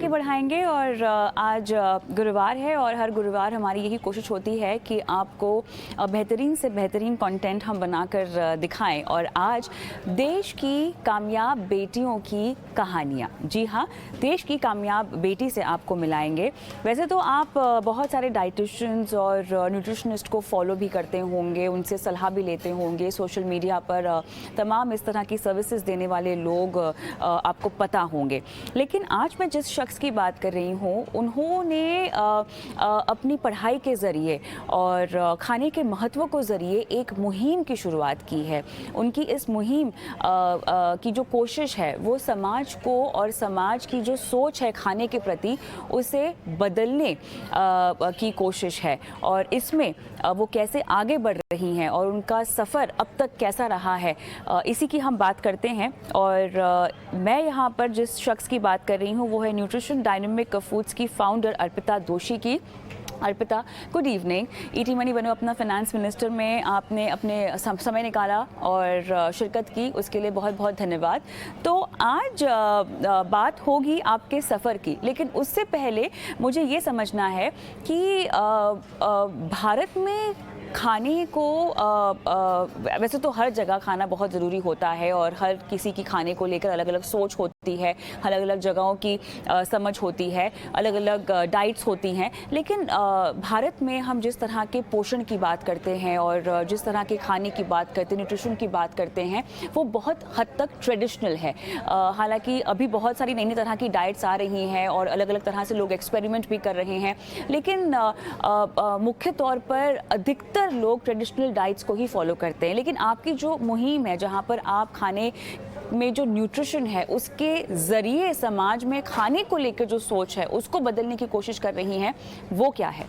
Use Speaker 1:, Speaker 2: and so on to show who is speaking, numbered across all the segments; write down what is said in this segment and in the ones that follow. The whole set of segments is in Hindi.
Speaker 1: आगे बढ़ाएंगे और आज गुरुवार है और हर गुरुवार हमारी यही कोशिश होती है कि आपको बेहतरीन से बेहतरीन कंटेंट हम बनाकर दिखाएं। और आज देश की कामयाब बेटियों की कहानियां, जी हाँ, देश की कामयाब बेटी से आपको मिलाएंगे। वैसे तो आप बहुत सारे डाइटिशियंस और न्यूट्रिशनिस्ट को फॉलो भी करते होंगे, उनसे सलाह भी लेते होंगे। सोशल मीडिया पर तमाम इस तरह की सर्विसेज देने वाले लोग आपको पता होंगे। लेकिन आज मैं जिस शख्स की बात कर रही हूँ, उन्होंने अपनी पढ़ाई के ज़रिए और खाने के महत्व को ज़रिए एक मुहिम की शुरुआत की है। उनकी इस मुहिम की जो कोशिश है वो समाज को और समाज की जो सोच है खाने के प्रति उसे बदलने की कोशिश है। और इसमें वो कैसे आगे बढ़ रही हैं और उनका सफ़र अब तक कैसा रहा है, इसी की हम बात करते हैं। और मैं यहाँ पर जिस शख्स की बात कर रही हूँ वो है न्यूट्रिशन डायनेमिक फूड्स की फाउंडर अर्पिता दोषी की। Arpita, good evening. ET money बनो अपना फाइनेंस मिनिस्टर में आपने अपने समय निकाला और शिरकत की, उसके लिए बहुत बहुत धन्यवाद। तो आज बात होगी आपके सफ़र की, लेकिन उससे पहले मुझे ये समझना है कि भारत में खाने को वैसे तो हर जगह खाना बहुत ज़रूरी होता है और हर किसी की खाने को लेकर अलग अलग सोच होती है, अलग अलग जगहों की समझ होती है, अलग अलग डाइट्स होती हैं। लेकिन भारत में हम जिस तरह के पोषण की बात करते हैं और जिस तरह के खाने की बात करते हैं, न्यूट्रिशन की बात करते हैं, वो बहुत हद तक ट्रेडिशनल है। हालांकि अभी बहुत सारी नई नई तरह की डाइट्स आ रही हैं और अलग अलग तरह से लोग एक्सपेरिमेंट भी कर रहे हैं, लेकिन मुख्य तौर पर अधिकतर लोग ट्रेडिशनल डाइट्स को ही फॉलो करते हैं। लेकिन आपकी जो मुहिम है, जहाँ पर आप खाने में जो न्यूट्रिशन है उसके ज़रिए समाज में खाने को लेकर जो सोच है उसको बदलने की कोशिश कर रही हैं, वो क्या है?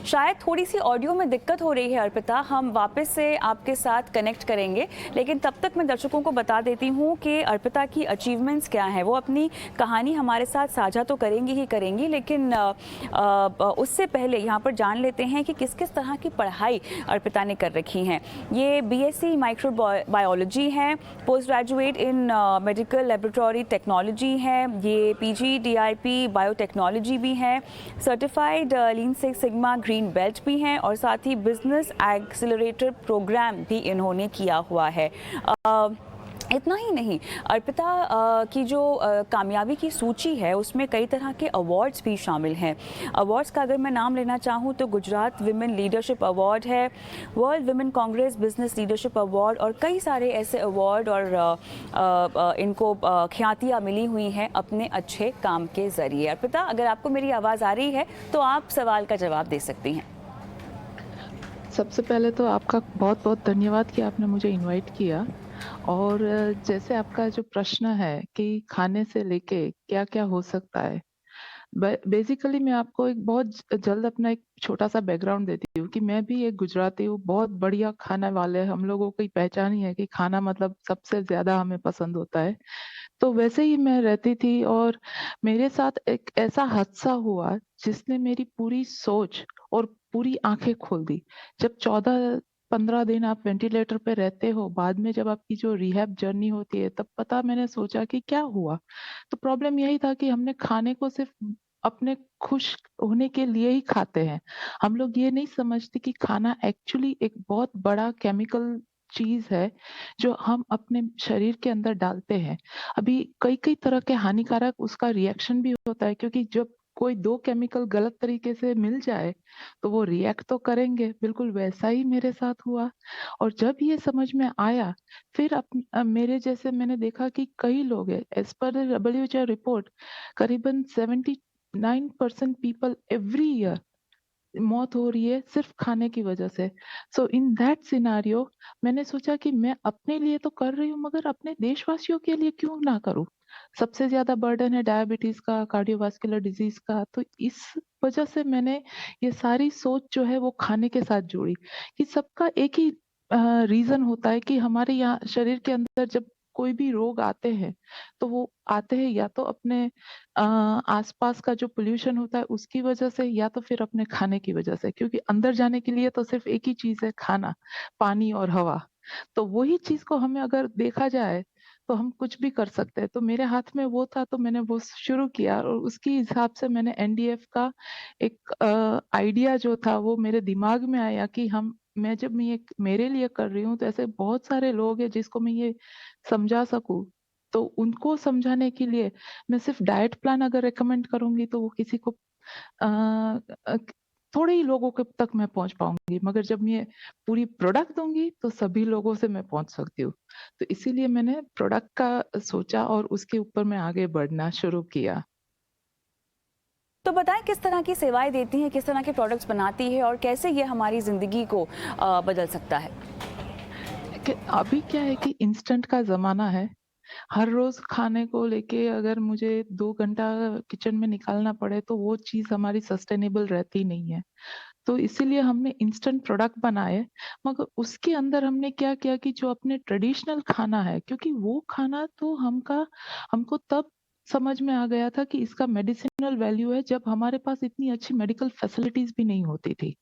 Speaker 1: शायद थोड़ी सी ऑडियो में दिक्कत हो रही है अर्पिता, हम वापस से आपके साथ कनेक्ट करेंगे। लेकिन तब तक मैं दर्शकों को बता देती हूँ कि अर्पिता की अचीवमेंट्स क्या हैं। वो अपनी कहानी हमारे साथ साझा तो करेंगी ही करेंगी, लेकिन उससे पहले यहाँ पर जान लेते हैं कि किस किस तरह की पढ़ाई अर्पिता ने कर रखी हैं। ये बीएससी माइक्रोबायोलॉजी है, post graduate in medical laboratory technology है, ये पीजी डीआईपी बायोटेक्नोलॉजी भी है, certified lean six sigma green belt भी हैं और साथ ही बिजनेस एक्सीलरेटर प्रोग्राम भी इन्होंने किया हुआ है। इतना ही नहीं, अर्पिता की जो कामयाबी की सूची है उसमें कई तरह के अवार्ड्स भी शामिल हैं। अवार्ड्स का अगर मैं नाम लेना चाहूँ तो गुजरात विमेन लीडरशिप अवार्ड है, world women Congress business leadership award और कई सारे ऐसे अवार्ड और इनको ख्यातियाँ मिली हुई हैं अपने अच्छे काम के ज़रिए। अर्पिता, अगर आपको मेरी आवाज़ आ रही है तो आप सवाल का जवाब दे सकती हैं।
Speaker 2: सबसे पहले तो आपका बहुत बहुत धन्यवाद कि आपने मुझे इनवाइट किया। और जैसे आपका जो प्रश्न है कि खाने से लेके क्या क्या हो सकता है, बेसिकली मैं आपको एक बहुत जल्द अपना एक छोटा सा बैकग्राउंड देती हूँ कि मैं भी एक गुजराती हूँ। बहुत बढ़िया खाने वाले हम लोगों की पहचान ही है कि खाना मतलब सबसे ज्यादा हमें पसंद होता है। तो वैसे ही मैं रहती थी और मेरे साथ एक ऐसा हादसा हुआ जिसने मेरी पूरी सोच और पूरी आंखें खोल दी। जब 14-15 दिन आप वेंटिलेटर पे रहते हो, बाद में जब आपकी जो रिहैब जर्नी होती है, तब पता मैंने सोचा कि क्या हुआ। तो प्रॉब्लम यही था कि हमने खाने को सिर्फ अपने खुश होने के लिए ही खाते हैं। हम लोग ये नहीं समझते कि खाना एक्चुअली एक बहुत बड़ा केमिकल चीज है जो हम अपने शरीर के अंदर डालते हैं। अभी कई कई तरह के हानिकारक उसका रिएक्शन भी होता है, क्योंकि जब कोई दो केमिकल गलत तरीके से मिल जाए तो वो रिएक्ट तो करेंगे। बिल्कुल वैसा ही मेरे साथ हुआ। और जब ये समझ में आया, फिर मेरे जैसे मैंने देखा कि कई लोग हैं, एज पर डब्ल्यूएचओ रिपोर्ट करीबन 79% पीपल एवरी ईयर मौत हो रही है सिर्फ खाने की वजह से। सो इन दैट सिनारियो मैंने सोचा कि मैं अपने लिए तो कर रही हूँ, मगर अपने देशवासियों के लिए क्यों ना करूँ। सबसे ज्यादा बर्डन है डायबिटीज का, कार्डियोवास्कुलर डिजीज का। तो इस वजह से मैंने ये सारी सोच जो है वो खाने के साथ जोड़ी कि सबका एक ही रीजन होता है कि हमारे यहाँ शरीर के अंदर जब कोई भी रोग आते हैं, तो वो आते हैं या तो अपने आस-पास का जो पॉल्यूशन होता है उसकी वजह से या तो फिर अपने खाने की वजह से, क्योंकि अंदर जाने के लिए तो सिर्फ़ एक ही चीज़ है खाना, पानी और हवा। तो वही चीज़ को हमें अगर देखा जाए, तो हम कुछ भी कर सकते हैं। तो मेरे हाथ में वो था तो मैंने वो शुरू किया और उसके हिसाब से मैंने एनडीएफ का एक आइडिया जो था वो मेरे दिमाग में आया कि मैं ये मेरे लिए कर रही हूँ तो ऐसे बहुत सारे लोग हैं जिसको मैं ये समझा सकूँ। तो उनको समझाने के लिए मैं सिर्फ़ डाइट प्लान अगर रिकमेंड करूँगी तो वो किसी को अ अ, थोड़े ही लोगों के तक मैं पहुँच पाऊँगी, मगर जब मैं पूरी प्रोडक्ट दूँगी तो सभी लोगों से मैं पहुँच सकती हूँ। तो इसीलिए मैंने प्रोडक्ट का सोचा और उसके ऊपर मैं आगे बढ़ना शुरू किया।
Speaker 1: तो बताएँ किस तरह की सेवाएँ देती हैं, किस तरह के प्रोडक्ट्स बनाती है और कैसे ये हमारी ज़िंदगी को बदल सकता है?
Speaker 2: कि अभी क्या है कि इंस्टेंट का ज़माना है। हर रोज़ खाने को लेके अगर मुझे 2 घंटा किचन में निकालना पड़े तो वो चीज़ हमारी सस्टेनेबल रहती नहीं है। तो इसीलिए हमने इंस्टेंट प्रोडक्ट बनाए, मगर उसके अंदर हमने क्या किया कि जो अपने ट्रेडिशनल खाना है, क्योंकि वो खाना तो हमको तब समझ में आ गया था कि इसका मेडिसिनल वैल्यू है जब हमारे पास इतनी अच्छी मेडिकल फैसिलिटीज़ भी नहीं होती थी।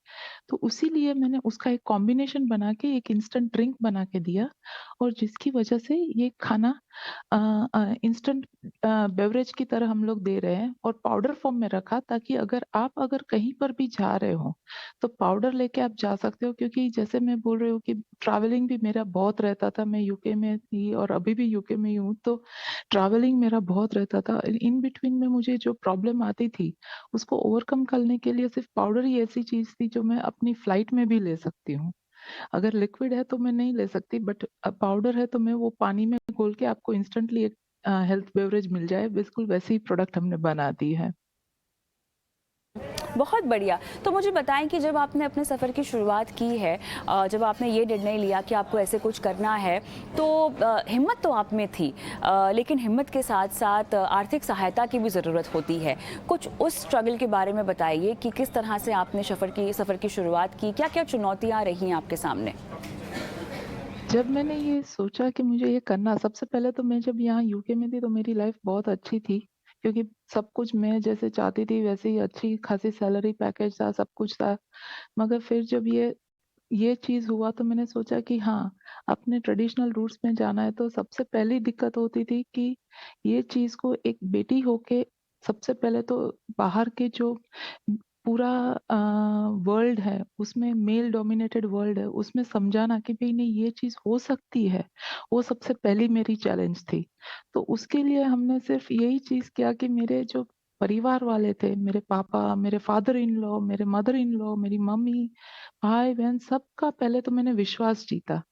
Speaker 2: तो उसीलिए मैंने उसका एक कॉम्बिनेशन बना के एक इंस्टेंट ड्रिंक बना के दिया और जिसकी वजह से ये खाना इंस्टेंट बेवरेज की तरह हम लोग दे रहे हैं और पाउडर फॉर्म में रखा ताकि अगर कहीं पर भी जा रहे हो, तो पाउडर लेके आप जा सकते हो, क्योंकि जैसे मैं बोल रही हूँ कि ट्रैवलिंग भी मेरा बहुत रहता था। मैं यूके में थी और अभी भी यूके में ही हूँ, तो ट्रैवलिंग मेरा बहुत रहता था। इन बिटवीन में मुझे जो प्रॉब्लम आती थी, उसको ओवरकम करने के लिए सिर्फ़ पाउडर ही ऐसी चीज़ थी जो मैं अपनी फ्लाइट में भी ले सकती हूँ। अगर लिक्विड है तो मैं नहीं ले सकती, बट पाउडर है तो मैं वो पानी में घोल के आपको इंस्टेंटली एक हेल्थ बेवरेज मिल जाए, बिल्कुल वैसी ही प्रोडक्ट हमने बना दी है।
Speaker 1: बहुत बढ़िया। तो मुझे बताएँ कि जब आपने अपने सफ़र की शुरुआत की है, जब आपने ये निर्णय लिया कि आपको ऐसे कुछ करना है, तो हिम्मत तो आप में थी, लेकिन हिम्मत के साथ-साथ आर्थिक सहायता की भी ज़रूरत होती है। कुछ उस स्ट्रगल के बारे में बताइए कि किस तरह से आपने सफ़र की शुरुआत की? क्या-क्या चुनौतियाँ रहीं आपके सामने?
Speaker 2: जब मैंने ये सोचा कि मुझे ये करना, सबसे पहले तो मैं जब यहाँ यूके में थी तो मेरी लाइफ बहुत अच्छी थी, क्योंकि सब कुछ मैं जैसे चाहती थी वैसे ही अच्छी खासी सैलरी पैकेज था, सब कुछ था। मगर फिर जब ये चीज़ हुआ तो मैंने सोचा कि हाँ, अपने ट्रेडिशनल रूट्स में जाना है, तो सबसे पहली दिक्कत होती थी कि ये चीज़ को एक बेटी होके सबसे पहले तो बाहर के जो पूरा वर्ल्ड है, उसमें मेल डोमिनेटेड वर्ल्ड है, उसमें समझाना कि भई नहीं ये चीज़ हो सकती है, वो सबसे पहली मेरी चैलेंज थी। तो उसके लिए हमने सिर्फ़ यही चीज़ किया कि मेरे जो परिवार वाले थे, मेरे पापा, मेरे फादर इन लॉ, मेरे मदर इन लॉ, मेरी मम्मी, भाई-बहन, सबका पहले तो मैंने विश्वास जीता।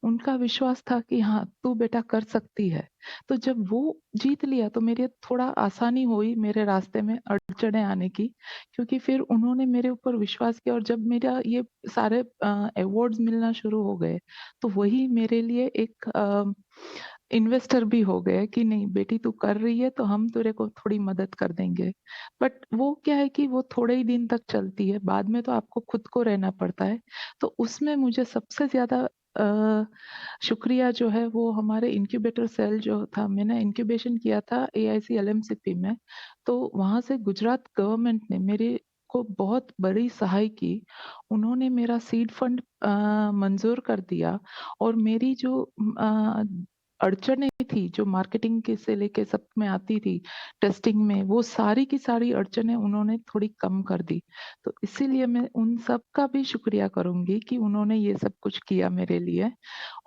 Speaker 2: उनका विश्वास था कि हाँ, तू बेटा कर सकती है। तो जब वो जीत लिया तो मेरे थोड़ा आसानी हुई मेरे रास्ते में अड़चनें आने की, क्योंकि फिर उन्होंने मेरे ऊपर विश्वास किया और जब मेरा ये सारे अवार्ड्स मिलना शुरू हो गए, तो वही मेरे लिए एक इन्वेस्टर भी हो गए कि नहीं बेटी तू कर रही है तो हम तेरे को थोड़ी मदद कर देंगे। बट वो क्या है कि वो थोड़े ही दिन तक चलती है, बाद में तो आपको खुद को रहना पड़ता है। तो उसमें मुझे सबसे ज़्यादा अ, शुक्रिया जो है वो हमारे इंक्यूबेटर सेल जो था, मैंने इंक्यूबेशन किया था एआईसी एलएमसीपी में, तो वहाँ से गुजरात गवर्नमेंट ने मेरे को बहुत बड़ी सहाय की। उन्होंने मेरा सीड फंड मंज़ूर कर दिया और मेरी जो अड़चनें थी, जो मार्केटिंग के से लेके सब में आती थी, टेस्टिंग में, वो सारी की सारी अड़चनें उन्होंने थोड़ी कम कर दी। तो इसीलिए मैं उन सब का भी शुक्रिया करूँगी कि उन्होंने ये सब कुछ किया मेरे लिए।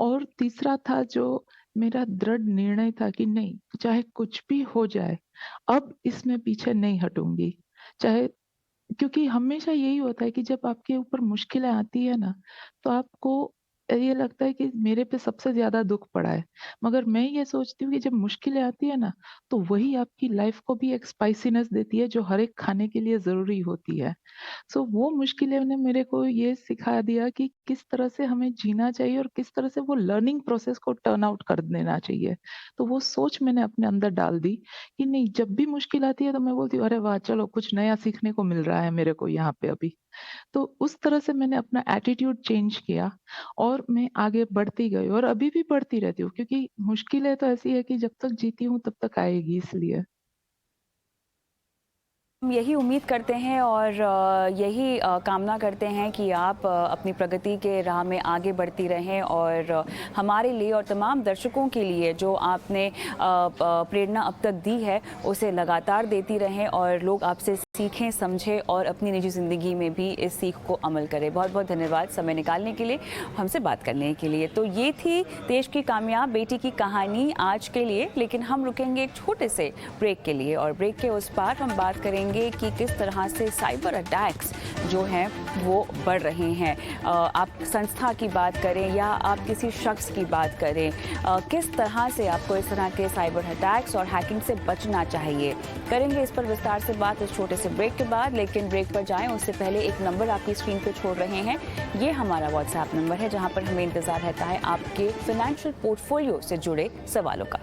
Speaker 2: और तीसरा था जो मेरा दृढ़ निर्णय था कि नहीं, चाहे कुछ भी हो जाए, अब इसमें पीछे नहीं हटूँगी। चाहे, क्योंकि हमेशा यही होता है कि जब आपके ऊपर मुश्किलें आती है ना, तो आपको ये लगता है कि मेरे पे सबसे ज़्यादा दुःख पड़ा है। मगर मैं ये सोचती हूँ कि जब मुश्किलें आती है ना, तो वही आपकी लाइफ़ को भी एक स्पाइसीनेस देती है जो हर एक खाने के लिए ज़रूरी होती है। सो वो मुश्किलें ने मेरे को ये सिखा दिया कि किस तरह से हमें जीना चाहिए और किस तरह से वो लर्निंग प्रोसेस को टर्न आउट कर देना चाहिए। तो वो सोच मैंने अपने अंदर डाल दी कि नहीं, जब भी मुश्किल आती है तो मैं बोलती हूँ अरे वाह! चलो कुछ नया सीखने को मिल रहा है मेरे को यहाँ पे अभी। तो उस तरह से मैंने अपना एटीट्यूड चेंज किया और और मैं आगे बढ़ती गई और अभी भी बढ़ती रहती हूँ क्योंकि मुश्किलें तो ऐसी है कि जब तक जीती हूँ तब तक आएगी इसलिए।
Speaker 1: हम यही उम्मीद करते हैं और यही कामना करते हैं कि आप अपनी प्रगति के राह में आगे बढ़ती रहें और हमारे लिए और तमाम दर्शकों के लिए जो आपने प्रेरणा अब तक दी है उसे लगातार देती रहें और लोग आपसे सीखें, समझें और अपनी निजी ज़िंदगी में भी इस सीख को अमल करें। बहुत बहुत धन्यवाद समय निकालने के लिए, हमसे बात करने के लिए। तो ये थी देश की कामयाब बेटी की कहानी आज के लिए, लेकिन हम रुकेंगे एक छोटे से ब्रेक के लिए और ब्रेक के उस पार हम बात करेंगे कि किस तरह से साइबर अटैक्स जो हैं वो बढ़ रहे हैं। आप संस्था की बात करें या आप किसी शख्स की बात करें, किस तरह से आपको इस तरह के साइबर अटैक्स और हैकिंग से बचना चाहिए। करेंगे इस पर विस्तार से बात इस छोटे से ब्रेक के बाद, लेकिन ब्रेक पर जाएं उससे पहले एक नंबर आपकी स्क्रीन पे छोड़ रहे हैं। ये हमारा व्हाट्सएप नंबर है जहां पर हमें इंतजार रहता है आपके फाइनेंशियल पोर्टफोलियो से जुड़े सवालों का।